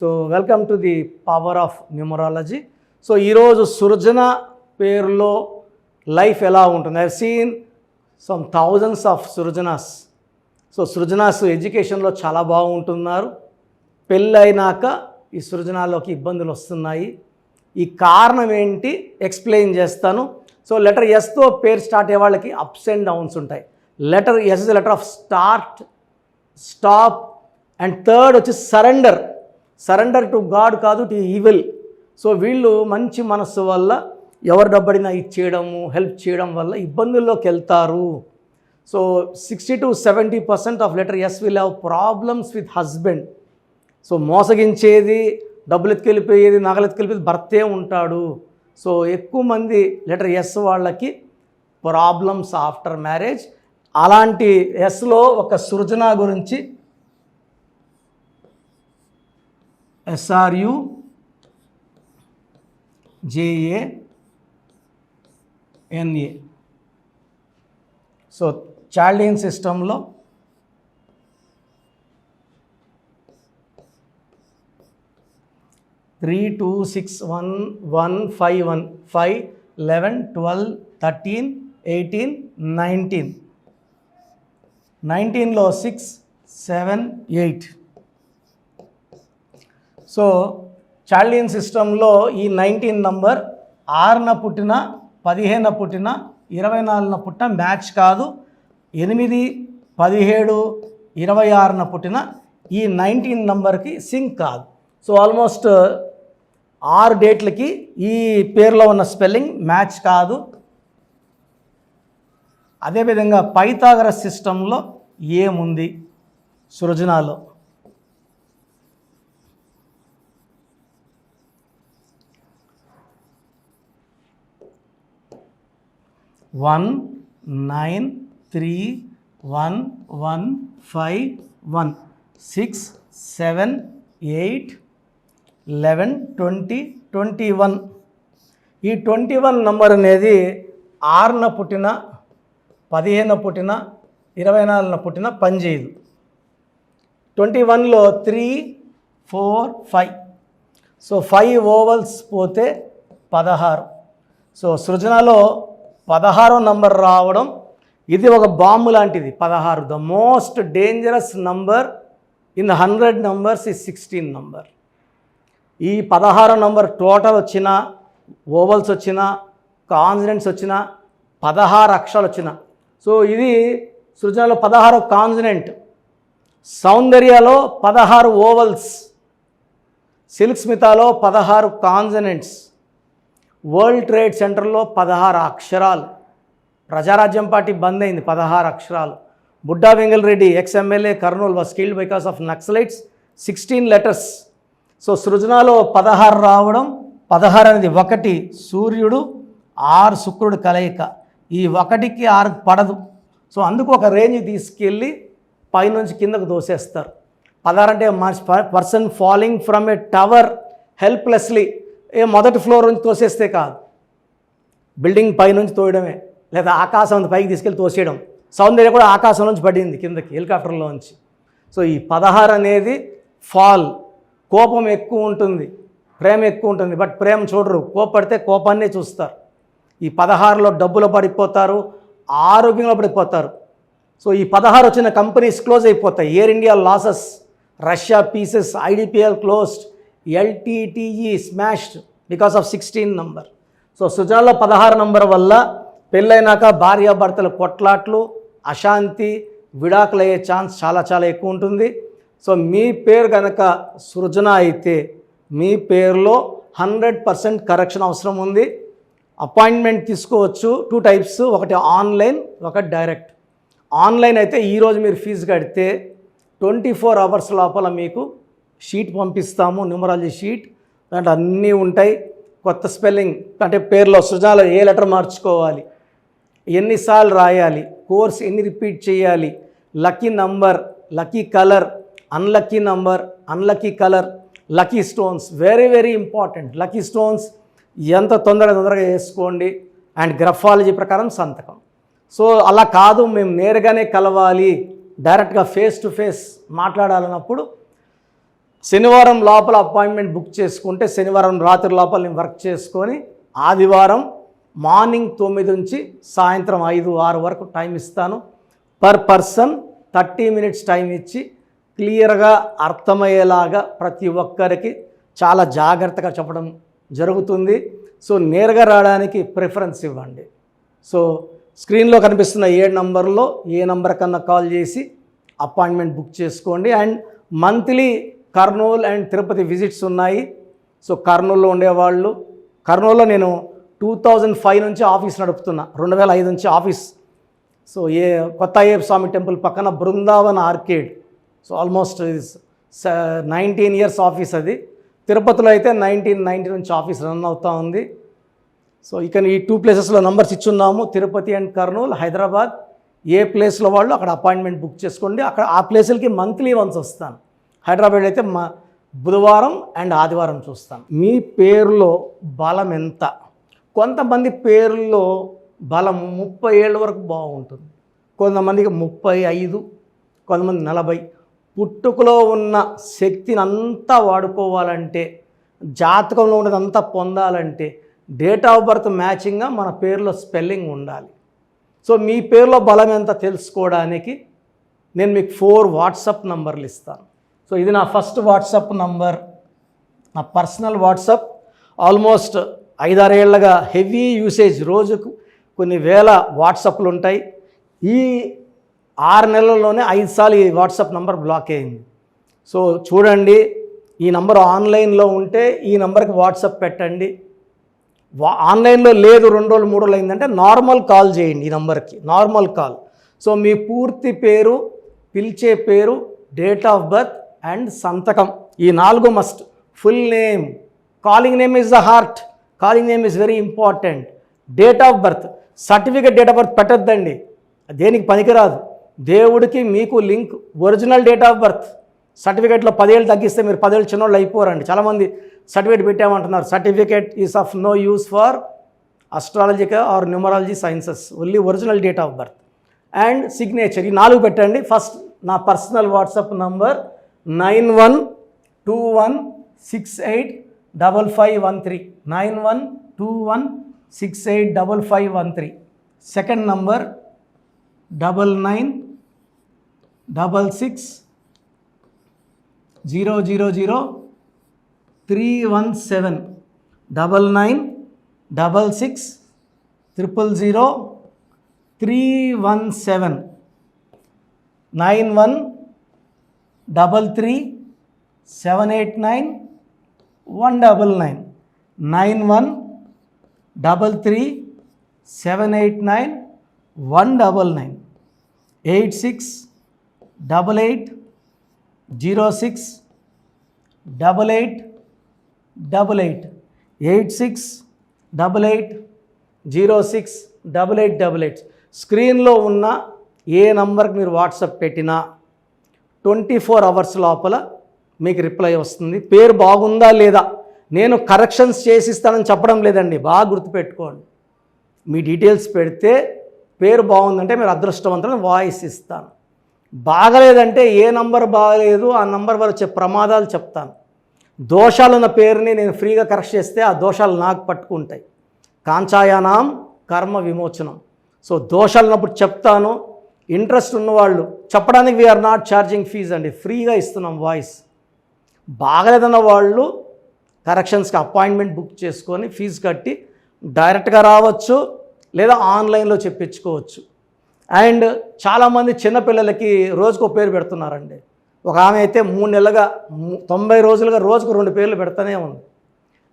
So welcome to the power of numerology. So ఈరోజు సృజన పేరులో life ఎలా ఉంటుంది? I have seen some thousands of Srujana's. So Srujana's ఎడ్యుకేషన్లో చాలా బాగుంటున్నారు. పెళ్ళైనాక ఈ సృజనాల్లోకి ఇబ్బందులు వస్తున్నాయి. ఈ కారణం ఏంటి ఎక్స్ప్లెయిన్ చేస్తాను. సో లెటర్ ఎస్తో పేరు స్టార్ట్ అయ్యే వాళ్ళకి అప్స్ అండ్ డౌన్స్ ఉంటాయి. Letter S is letter of start, stop and third వచ్చి సరెండర్. సరెండర్ టు గాడ్ కాదు, టు ఈవిల్. సో వీళ్ళు మంచి మనస్సు వల్ల ఎవరు డబ్బడినా ఇచ్చేయడము, హెల్ప్ చేయడం వల్ల ఇబ్బందుల్లోకి వెళ్తారు. So 60 to 70% of letter S will have problems with husband. So మోసగించేది, డబ్బులు ఎత్తుకెళ్ళిపోయేది, నగలు ఎత్తుకెళ్ళిపోయేది భర్తే ఉంటాడు. సో ఎక్కువ మంది లెటర్ ఎస్ వాళ్ళకి ప్రాబ్లమ్స్ ఆఫ్టర్ మ్యారేజ్. అలాంటి ఎస్లో ఒక సృజన గురించి SRUJANA. సో చాల్డియన్ సిస్టంలో త్రీ 2 6 1 1 5 1 5 11 12 13 18 19 19లో 6 7 8. సో చాల్డియన్ సిస్టంలో ఈ 19 నంబర్ 6న పుట్టిన, 15న పుట్టిన, 24న పుట్టిన మ్యాచ్ కాదు. 8 17 26న పుట్టిన ఈ 19 నంబర్కి సింక్ కాదు. సో ఆల్మోస్ట్ 6 డేట్లకి ఈ పేరులో ఉన్న స్పెల్లింగ్ మ్యాచ్ కాదు. అదేవిధంగా పైథాగరస్ సిస్టంలో ఏముంది సృజనాలో? 1 9 3 1 1 5 1 6 7 8 11 20 21. ఈ 21 నంబర్ అనేది 6న పుట్టిన, 15న పుట్టిన, 24న పుట్టిన పనిచేయదు. 21లో 3 4 5. సో 5 ఓవల్స్ పోతే 16. సో సృజనలో 16వ నంబర్ రావడం ఇది ఒక బాంబు లాంటిది. 16 the most dangerous number in 100 numbers ఈ 16 నంబర్. ఈ 16 నంబర్ టోటల్ వచ్చిన, ఓవల్స్ వచ్చిన, కాన్సనెంట్స్ వచ్చిన, 16 అక్షరాలు వచ్చిన. సో ఇది సృజనలో 16 consonant, సౌందర్యలో 16 ovals, silk స్మితాలో 16 consonants, world trade సెంటర్లో 16 అక్షరాలు, ప్రజారాజ్యం పార్టీ బంద్ అయింది 16 అక్షరాలు, Budda Vengal Reddy ex-MLA Kurnool was killed because of Naxalites 16 letters. So సృజనాలో 16 రావడం, 16 అనేది 1 సూర్యుడు 6 శుక్రుడు కలయిక. ఈ 1కి 6 పడదు. సో అందుకు ఒక రేంజ్ తీసుకెళ్ళి పైనుంచి కిందకు దోసేస్తారు. 16 అంటే person falling from a tower helplessly. మొదటి ఫ్లోర్ నుంచి తోసేస్తే కాదు, బిల్డింగ్ పైనుంచి తోయడమే, లేదా ఆకాశం పైకి తీసుకెళ్ళి తోసేయడం. సౌందర్య కూడా ఆకాశం నుంచి పడింది కిందకి హెలికాప్టర్లోంచి. సో ఈ 16 అనేది ఫాల్. కోపం ఎక్కువ ఉంటుంది, ప్రేమ ఎక్కువ ఉంటుంది. బట్ ప్రేమ చూడరు, కోపడితే కోపాన్నే చూస్తారు. ఈ 16లో డబ్బులు పడిపోతారు, ఆరోగ్యంలో పడిపోతారు. సో ఈ 16 వచ్చిన కంపెనీస్ క్లోజ్ అయిపోతాయి. Air India losses, Russia pieces, IDPL closed, LTTE smashed because of 16 number. So సృజనలో 16 నంబర్ వల్ల పెళ్ళైనాక భార్యాభర్తల కొట్లాట్లు, అశాంతి, విడాకులు అయ్యే ఛాన్స్ చాలా చాలా ఎక్కువ ఉంటుంది. సో మీ పేరు కనుక సృజన అయితే మీ పేరులో 100% కరెక్షన్ అవసరం ఉంది. అపాయింట్మెంట్ తీసుకోవచ్చు. 2 టైప్స్, ఒకటి ఆన్లైన్, ఒకటి డైరెక్ట్. ఆన్లైన్ అయితే ఈరోజు మీరు ఫీజు కడితే 24 అవర్స్ లోపల మీకు షీట్ పంపిస్తాము, న్యూమరాలజీ షీట్. దాంట్లో అన్నీ ఉంటాయి. కొత్త స్పెల్లింగ్ అంటే పేరులో సృజనలో ఏ లెటర్ మార్చుకోవాలి, ఎన్నిసార్లు రాయాలి, కోర్స్ ఎన్ని రిపీట్ చేయాలి, lucky number, lucky colour, unlucky number, unlucky colour, lucky stones, very very important. Lucky stones ఎంత తొందరగా వేసుకోండి. అండ్ గ్రఫాలజీ ప్రకారం సంతకం. సో అలా కాదు, మేము నేరుగానే కలవాలి, డైరెక్ట్గా ఫేస్ టు ఫేస్ మాట్లాడాలన్నప్పుడు శనివారం లోపల అపాయింట్మెంట్ బుక్ చేసుకుంటే శనివారం రాత్రి లోపల నేను వర్క్ చేసుకొని ఆదివారం మార్నింగ్ 9 నుంచి సాయంత్రం 5-6 వరకు టైం ఇస్తాను. పర్ పర్సన్ 30 మినిట్స్ టైం ఇచ్చి క్లియర్గా అర్థమయ్యేలాగా ప్రతి ఒక్కరికి చాలా జాగ్రత్తగా చెప్పడం జరుగుతుంది. సో నేరుగా రావడానికి ప్రిఫరెన్స్ ఇవ్వండి. సో స్క్రీన్లో కనిపిస్తున్న నంబర్లో ఏ నంబర్ కన్నా కాల్ చేసి అపాయింట్మెంట్ బుక్ చేసుకోండి. And monthly Kurnool and Tirupati visits ఉన్నాయి. సో కర్నూలులో ఉండేవాళ్ళు, కర్నూలులో నేను 2005 నుంచి ఆఫీస్ నడుపుతున్నా, 2005 నుంచి ఆఫీస్. సో కొత్త అయ్యప్ప స్వామి టెంపుల్ పక్కన Brindavan arcade. So almost 19 years office అది. తిరుపతిలో అయితే 1990 నుంచి ఆఫీస్ రన్ అవుతూ ఉంది. సో ఇక ఈ 2 ప్లేసెస్లో నంబర్స్ ఇచ్చున్నాము, తిరుపతి అండ్ కర్నూలు, హైదరాబాద్. ఏ ప్లేస్లో వాళ్ళు అక్కడ అపాయింట్మెంట్ బుక్ చేసుకోండి. అక్కడ ఆ ప్లేసులకి మంత్లీ వన్స్ వస్తాను. హైదరాబాద్ అయితే బుధవారం అండ్ ఆదివారం చూస్తాను. మీ పేరులో బలం ఎంత? కొంతమంది పేర్లలో బలం 30 ఏళ్ళ వరకు బాగుంటుంది, కొంతమందికి 35, కొంతమంది 40. పుట్టుకలో ఉన్న శక్తిని అంతా వాడుకోవాలంటే, జాతకంలో ఉన్నదంతా పొందాలంటే డేట్ ఆఫ్ బర్త్ మ్యాచింగ్గా మన పేరులో స్పెల్లింగ్ ఉండాలి. సో మీ పేరులో బలం ఎంత తెలుసుకోవడానికి నేను మీకు 4 వాట్సాప్ నంబర్లు ఇస్తాను. సో ఇది నా ఫస్ట్ వాట్సాప్ నంబర్, నా పర్సనల్ వాట్సాప్. ఆల్మోస్ట్ 5-6 ఏళ్ళగా హెవీ యూసేజ్, రోజుకు కొన్ని వేల వాట్సాప్లు ఉంటాయి. ఈ 6 నెలల్లోనే 5 సార్లు ఈ వాట్సాప్ నంబర్ బ్లాక్ అయింది. సో చూడండి, ఈ నంబర్ ఆన్లైన్లో ఉంటే ఈ నంబర్కి వాట్సాప్ పెట్టండి. ఆన్లైన్లో లేదు 2 రోజులు 3 రోజులు అయిందంటే నార్మల్ కాల్ చేయండి ఈ నంబర్కి, నార్మల్ కాల్. సో మీ పూర్తి పేరు, పిలిచే పేరు, డేట్ ఆఫ్ బర్త్ అండ్ సంతకం, ఈ 4 must. Full name, calling name is the heart, calling name is very important. Date of birth, certificate date of birth పెట్టొద్దండి, దేనికి పనికిరాదు. దేవుడికి మీకు link original date of birth. సర్టిఫికేట్లో 10 ఏళ్ళు తగ్గిస్తే మీరు 10 ఏళ్ళు చిన్నోళ్ళు అయిపోరండి. చాలామంది సర్టిఫికేట్ పెట్టామంటున్నారు. Certificate is of no use for astrological or numerology sciences, only original date of birth and signature, ఈ 4 పెట్టండి. ఫస్ట్ నా personal WhatsApp number 9121685513, 9121685513. Second number 9966000317, 9966000317, 9133789199, 9133789199, 8688068888, 8688068888. స్క్రీన్లో ఉన్న ఏ నంబర్కి మీరు వాట్సాప్ పెట్టినా 24 అవర్స్ లోపల మీకు రిప్లై వస్తుంది. పేరు బాగుందా లేదా, నేను కరెక్షన్స్ చేసిస్తానని చెప్పడం లేదండి, బాగా గుర్తుపెట్టుకోండి. మీ డీటెయిల్స్ పెడితే పేరు బాగుందంటే మీరు అదృష్టవంతులను వాయిస్ ఇస్తాను. బాగలేదంటే ఏ నంబర్ బాగలేదు ఆ నంబర్ వల్ల వచ్చే ప్రమాదాలు చెప్తాను. దోషాలున్న పేరుని నేను ఫ్రీగా కరెక్ట్ చేస్తే ఆ దోషాలు నాకు పట్టుకుంటాయి. కాంచాయానాం కర్మ విమోచనం. సో దోషాలు ఉన్నప్పుడు చెప్తాను. ఇంట్రెస్ట్ ఉన్నవాళ్ళు చెప్పడానికి వీఆర్ నాట్ ఛార్జింగ్ ఫీజ్ అండి, ఫ్రీగా ఇస్తున్నాం వాయిస్. బాగలేదన్న వాళ్ళు కరెక్షన్స్కి అపాయింట్మెంట్ బుక్ చేసుకొని ఫీజు కట్టి డైరెక్ట్గా రావచ్చు, లేదా ఆన్లైన్లో చెప్పించుకోవచ్చు. అండ్ చాలామంది చిన్నపిల్లలకి రోజుకు పేరు పెడుతున్నారండి. ఒక ఆమె అయితే 3 నెలలుగా 90 రోజులుగా రోజుకు 2 పేర్లు పెడతానే ఉంది.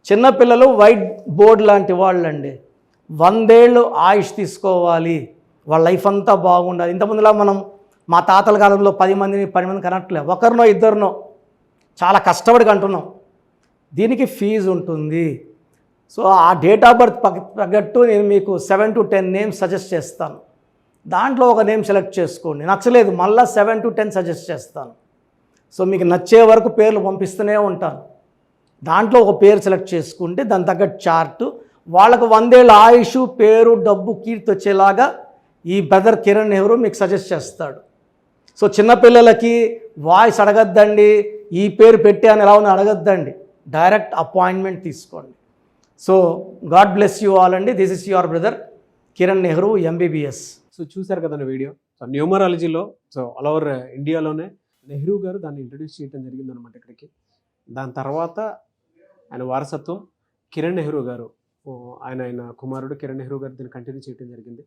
చిన్నపిల్లలు వైట్ బోర్డ్ లాంటి వాళ్ళండి, 100 ఏళ్ళు ఆయుష్ తీసుకోవాలి, వాళ్ళ లైఫ్ అంతా బాగుండాలి. ఇంతకుముందులా మనం మా తాతల కాలంలో 10 మందిని కనట్లే, ఒకరినో ఇద్దరినో చాలా కష్టపడి కంటున్నాం. దీనికి ఫీజు ఉంటుంది. సో ఆ డేట్ ఆఫ్ బర్త్ తగ్గట్టు నేను మీకు 7 to 10 నేమ్స్ సజెస్ట్ చేస్తాను. దాంట్లో ఒక నేమ్ సెలెక్ట్ చేసుకోండి, నచ్చలేదు మళ్ళీ 7 to 10 సజెస్ట్ చేస్తాను. సో మీకు నచ్చే వరకు పేర్లు పంపిస్తూనే ఉంటాను. దాంట్లో ఒక పేరు సెలెక్ట్ చేసుకుంటే దాని తగ్గట్టు చార్టు, వాళ్ళకు 100 ఏళ్ళ ఆయుష్, పేరు, డబ్బు, కీర్తి వచ్చేలాగా ఈ బ్రదర్ కిరణ్ నెహ్రూ మీకు సజెస్ట్ చేస్తాడు. సో చిన్నపిల్లలకి వాయిస్ అడగద్దండి, ఈ పేరు పెట్టాను ఎలా ఉంది అడగద్దండి, డైరెక్ట్ అపాయింట్మెంట్ తీసుకోండి. So God bless you all అండి. This is your brother Kiran Nehru MBBS. So చూశారు కదండి వీడియో. సో న్యూమరాలజీలో సో ఆల్ ఓవర్ ఇండియాలోనే నెహ్రూ గారు దాన్ని ఇంట్రడ్యూస్ చేయడం జరిగిందనమాట ఇక్కడికి. దాని తర్వాత ఆయన వారసత్వం కిరణ్ నెహ్రూ గారు, ఆయన కుమారుడు కిరణ్ నెహ్రూ గారు దీన్ని కంటిన్యూ చేయడం జరిగింది.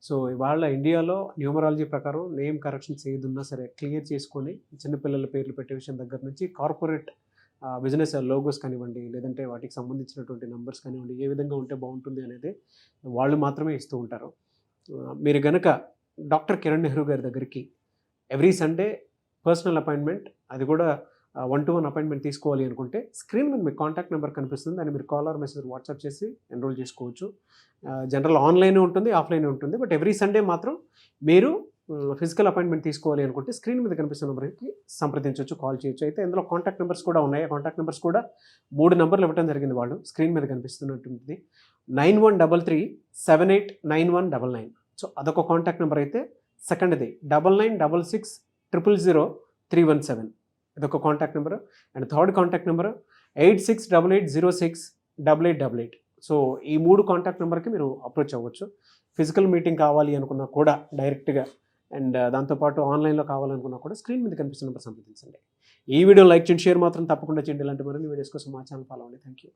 సో ఇవాళ ఇండియాలో న్యూమరాలజీ ప్రకారం నేమ్ కరెక్షన్స్ ఏదున్నా సరే క్లియర్ చేసుకొని చిన్నపిల్లల పేర్లు పెట్టే విషయం దగ్గర నుంచి కార్పొరేట్ బిజినెస్ లోగోస్ కానివ్వండి, లేదంటే వాటికి సంబంధించినటువంటి నెంబర్స్ కానివ్వండి, ఏ విధంగా ఉంటే బాగుంటుంది అనేది వాళ్ళు మాత్రమే ఇస్తూ ఉంటారు. మీరు గనక డాక్టర్ కిరణ్ నెహ్రూ గారి దగ్గరికి ఎవ్రీ సండే పర్సనల్ అపాయింట్మెంట్, అది కూడా 1-to-1 అపాయింట్మెంట్ తీసుకోవాలి అనుకుంటే స్క్రీన్ మీద మీకు కాంటాక్ట్ నెంబర్ కనిపిస్తుంది, దాన్ని మీరు కాల్ ఆర్ మెసేజ్ వాట్సాప్ చేసి ఎన్రోల్ చేసుకోవచ్చు. జనరల్ ఆన్లైన్ ఉంటుంది, ఆఫ్లైన్ ఉంటుంది. బట్ ఎవ్రీ సండే మాత్రం మీరు ఫిజికల్ అపాయింట్మెంట్ తీసుకోవాలి అనుకుంటే స్క్రీన్ మీద కనిపిస్తున్న నెంబర్కి సంప్రదించవచ్చు, కాల్ చేయొచ్చు. అయితే ఇందులో కాంటాక్ట్ నెంబర్స్ కూడా ఉన్నాయి. కాంటాక్ట్ నెంబర్స్ కూడా 3 నెంబర్లు ఇవ్వడం జరిగింది వాళ్ళు, స్క్రీన్ మీద కనిపిస్తున్నట్టుంది. 9133789199. సో అదొక కాంటాక్ట్ నెంబర్ అయితే, సెకండ్ది 9966000317, ఇదొక contact number. And third contact number 8688068888. So ఈ 3 కాంటాక్ట్ నెంబర్కి మీరు అప్రోచ్ అవ్వచ్చు. ఫిజికల్ మీటింగ్ కావాలి అనుకున్నా కూడా డైరెక్ట్గా, అండ్ దాంతోపాటు ఆన్లైన్లో కావాలనుకున్నా కూడా స్క్రీన్ మీద కనిపిస్తున్న నెంబర్ సంప్రదించండి. ఈ వీడియో లైక్ చేయండి, షేర్ మాత్రం తప్పకుండా చేయండి. ఇలాంటి మరిన్ని వీడియోస్ కోసం మా ఛానల్ ఫాలో అవ్వండి. Thank you.